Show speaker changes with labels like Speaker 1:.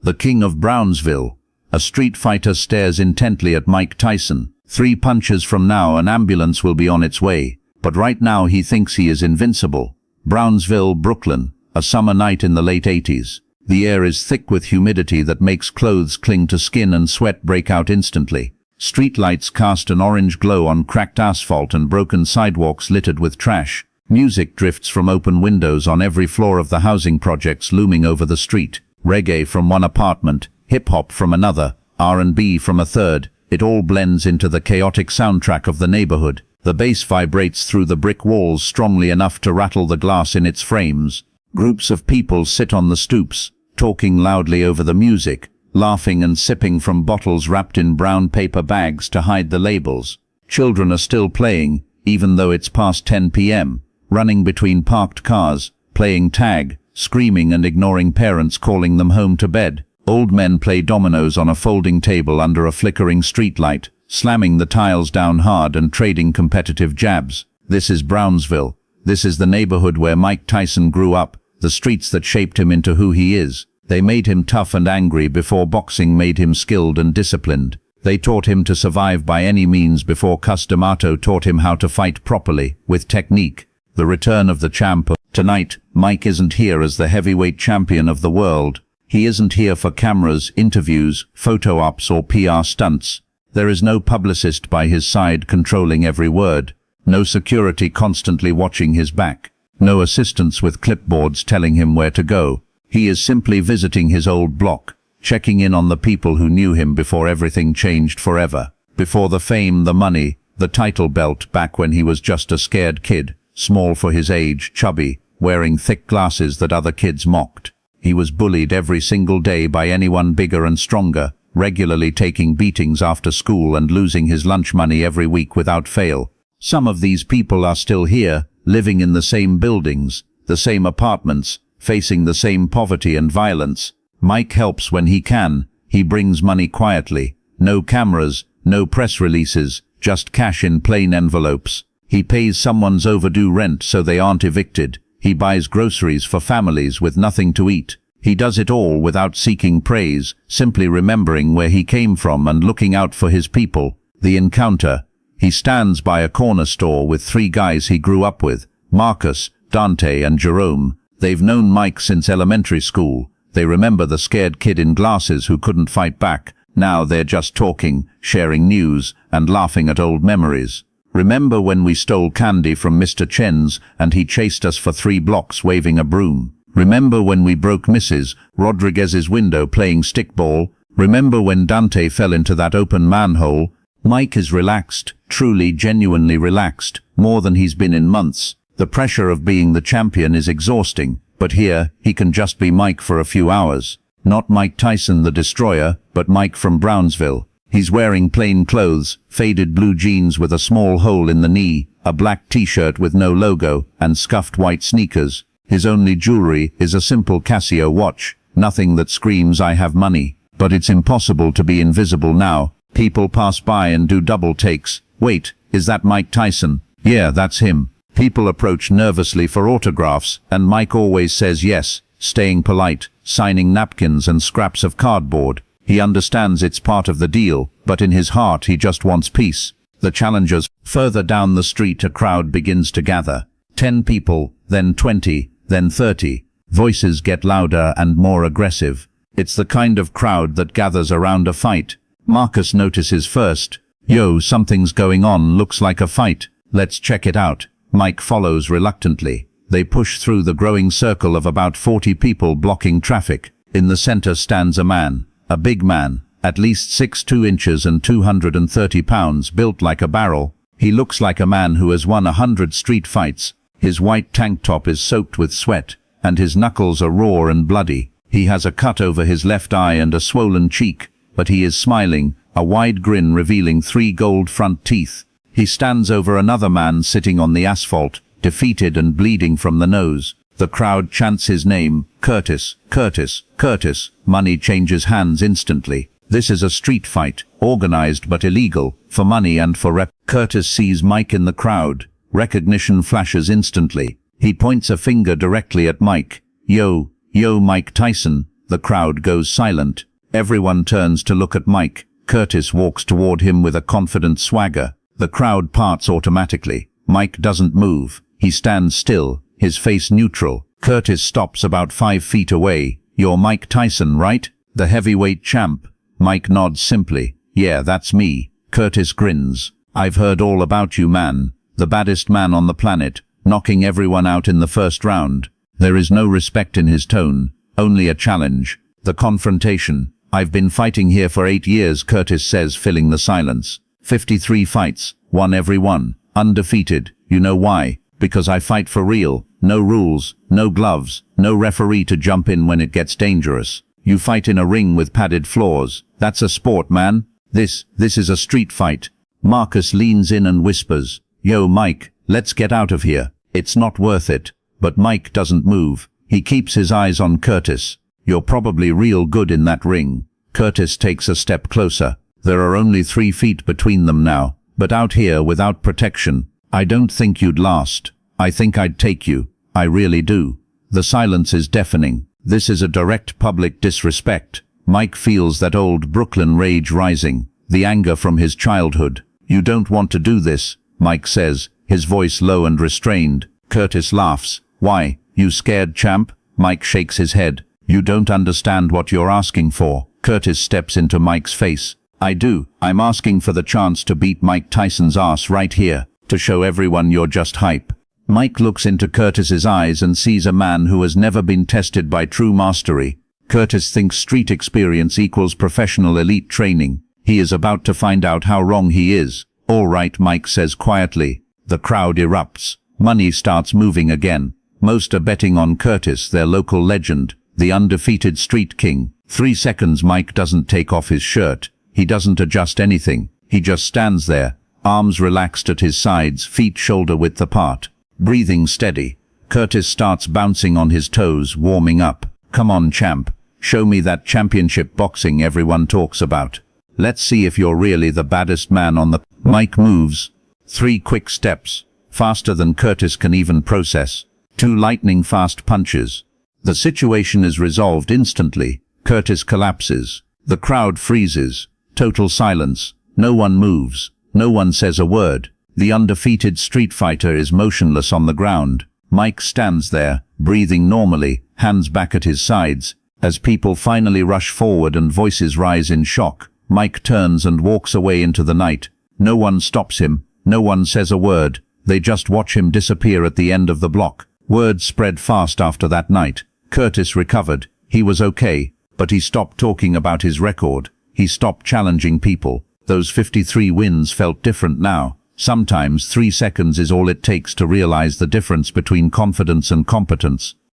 Speaker 1: The king of Brownsville. A street fighter stares intently at Mike Tyson. 3 punches from now an ambulance will be on its way, but right now he thinks he is invincible. Brownsville, Brooklyn. A summer night in the late 80s. The air is thick with humidity that makes clothes cling to skin and sweat break out instantly. Streetlights cast an orange glow on cracked asphalt and broken sidewalks littered with trash. Music drifts from open windows on every floor of the housing projects looming over the street. Reggae from one apartment, hip-hop from another, R&B from a third. It all blends into the chaotic soundtrack of the neighborhood. The bass vibrates through the brick walls strongly enough to rattle the glass in its frames. Groups of people sit on the stoops, talking loudly over the music, laughing and sipping from bottles wrapped in brown paper bags to hide the labels. Children are still playing, even though it's past 10 p.m., running between parked cars, playing tag, screaming and ignoring parents calling them home to bed. Old men play dominoes on a folding table under a flickering streetlight, slamming the tiles down hard and trading competitive jabs. This is Brownsville. This is the neighborhood where Mike Tyson grew up, the streets that shaped him into who he is. They made him tough and angry before boxing made him skilled and disciplined. They taught him to survive by any means before Cus D'Amato taught him how to fight properly, with technique. The return of the champ. Tonight, Mike isn't here as the heavyweight champion of the world. He isn't here for cameras, interviews, photo ops or PR stunts. There is no publicist by his side controlling every word. No security constantly watching his back. No assistants with clipboards telling him where to go. He is simply visiting his old block, checking in on the people who knew him before everything changed forever. Before the fame, the money, the title belt, back when he was just a scared kid, small for his age, chubby, wearing thick glasses that other kids mocked. He was bullied every single day by anyone bigger and stronger, regularly taking beatings after school and losing his lunch money every week without fail. Some of these people are still here, living in the same buildings, the same apartments, facing the same poverty and violence. Mike helps when he can. He brings money quietly. No cameras, no press releases, just cash in plain envelopes. He pays someone's overdue rent so they aren't evicted. He buys groceries for families with nothing to eat. He does it all without seeking praise, simply remembering where he came from and looking out for his people. The encounter. He stands by a corner store with 3 guys he grew up with, Marcus, Dante and Jerome. They've known Mike since elementary school. They remember the scared kid in glasses who couldn't fight back. Now they're just talking, sharing news, and laughing at old memories. Remember when we stole candy from Mr. Chen's and he chased us for 3 blocks waving a broom? Remember when we broke Mrs. Rodriguez's window playing stickball? Remember when Dante fell into that open manhole? Mike is relaxed, truly, genuinely relaxed, more than he's been in months. The pressure of being the champion is exhausting, but here, he can just be Mike for a few hours. Not Mike Tyson the Destroyer, but Mike from Brownsville. He's wearing plain clothes, faded blue jeans with a small hole in the knee, a black t-shirt with no logo, and scuffed white sneakers. His only jewelry is a simple Casio watch, nothing that screams I have money. But it's impossible to be invisible now. People pass by and do double takes. Wait, is that Mike Tyson? Yeah, that's him. People approach nervously for autographs, and Mike always says yes, staying polite, signing napkins and scraps of cardboard. He understands it's part of the deal, but in his heart he just wants peace. The challengers. Further down the street a crowd begins to gather. 10 people, then 20, then 30. Voices get louder and more aggressive. It's the kind of crowd that gathers around a fight. Marcus notices first. Yo, something's going on, looks like a fight. Let's check it out. Mike follows reluctantly. They push through the growing circle of about 40 people blocking traffic. In the center stands a man. A big man, at least 6'2" inches and 230 pounds, built like a barrel. He looks like a man who has won 100 street fights. His white tank top is soaked with sweat, and his knuckles are raw and bloody. He has a cut over his left eye and a swollen cheek, but he is smiling, a wide grin revealing 3 gold front teeth. He stands over another man sitting on the asphalt, defeated and bleeding from the nose. The crowd chants his name, Curtis, Curtis, Curtis. Money changes hands instantly. This is a street fight, organized but illegal, for money and for rep. Curtis sees Mike in the crowd. Recognition flashes instantly. He points a finger directly at Mike. Yo, Mike Tyson. The crowd goes silent. Everyone turns to look at Mike. Curtis walks toward him with a confident swagger. The crowd parts automatically. Mike doesn't move. He stands still, his face neutral. Curtis stops about 5 feet away. "You're Mike Tyson, right? The heavyweight champ?" Mike nods simply. "Yeah, that's me." Curtis grins. "I've heard all about you, man. The baddest man on the planet, knocking everyone out in the first round." There is no respect in his tone, only a challenge. The confrontation. "I've been fighting here for 8 years, Curtis says, filling the silence. 53 fights, won every one. Undefeated. You know why? Because I fight for real. No rules, no gloves, no referee to jump in when it gets dangerous. You fight in a ring with padded floors. That's a sport, man. This is a street fight." Marcus leans in and whispers, "Yo, Mike, let's get out of here. It's not worth it." But Mike doesn't move. He keeps his eyes on Curtis. "You're probably real good in that ring." Curtis takes a step closer. There are only 3 feet between them now. "But out here without protection, I don't think you'd last. I think I'd take you. I really do." The silence is deafening. This is a direct public disrespect. Mike feels that old Brooklyn rage rising, the anger from his childhood. "You don't want to do this," Mike says, his voice low and restrained. Curtis laughs. "Why, you scared, champ?" Mike shakes his head. "You don't understand what you're asking for." Curtis steps into Mike's face. "I do. I'm asking for the chance to beat Mike Tyson's ass right here, to show everyone you're just hype." Mike looks into Curtis's eyes and sees a man who has never been tested by true mastery. Curtis thinks street experience equals professional elite training. He is about to find out how wrong he is. "All right," Mike says quietly. The crowd erupts. Money starts moving again. Most are betting on Curtis, their local legend, the undefeated street king. 3 seconds Mike doesn't take off his shirt. He doesn't adjust anything. He just stands there, arms relaxed at his sides, feet shoulder-width apart. Breathing steady. Curtis starts bouncing on his toes, warming up. "Come on, champ. Show me that championship boxing everyone talks about. Let's see if you're really the baddest man on the..." Mike moves. 3 quick steps, faster than Curtis can even process. 2 lightning-fast punches. The situation is resolved instantly. Curtis collapses. The crowd freezes. Total silence. No one moves. No one says a word. The undefeated street fighter is motionless on the ground. Mike stands there, breathing normally, hands back at his sides. As people finally rush forward and voices rise in shock, Mike turns and walks away into the night. No one stops him. No one says a word. They just watch him disappear at the end of the block. Word spread fast after that night. Curtis recovered. He was okay, but he stopped talking about his record. He stopped challenging people. Those 53 wins felt different now. Sometimes 3 seconds is all it takes to realize the difference between confidence and competence.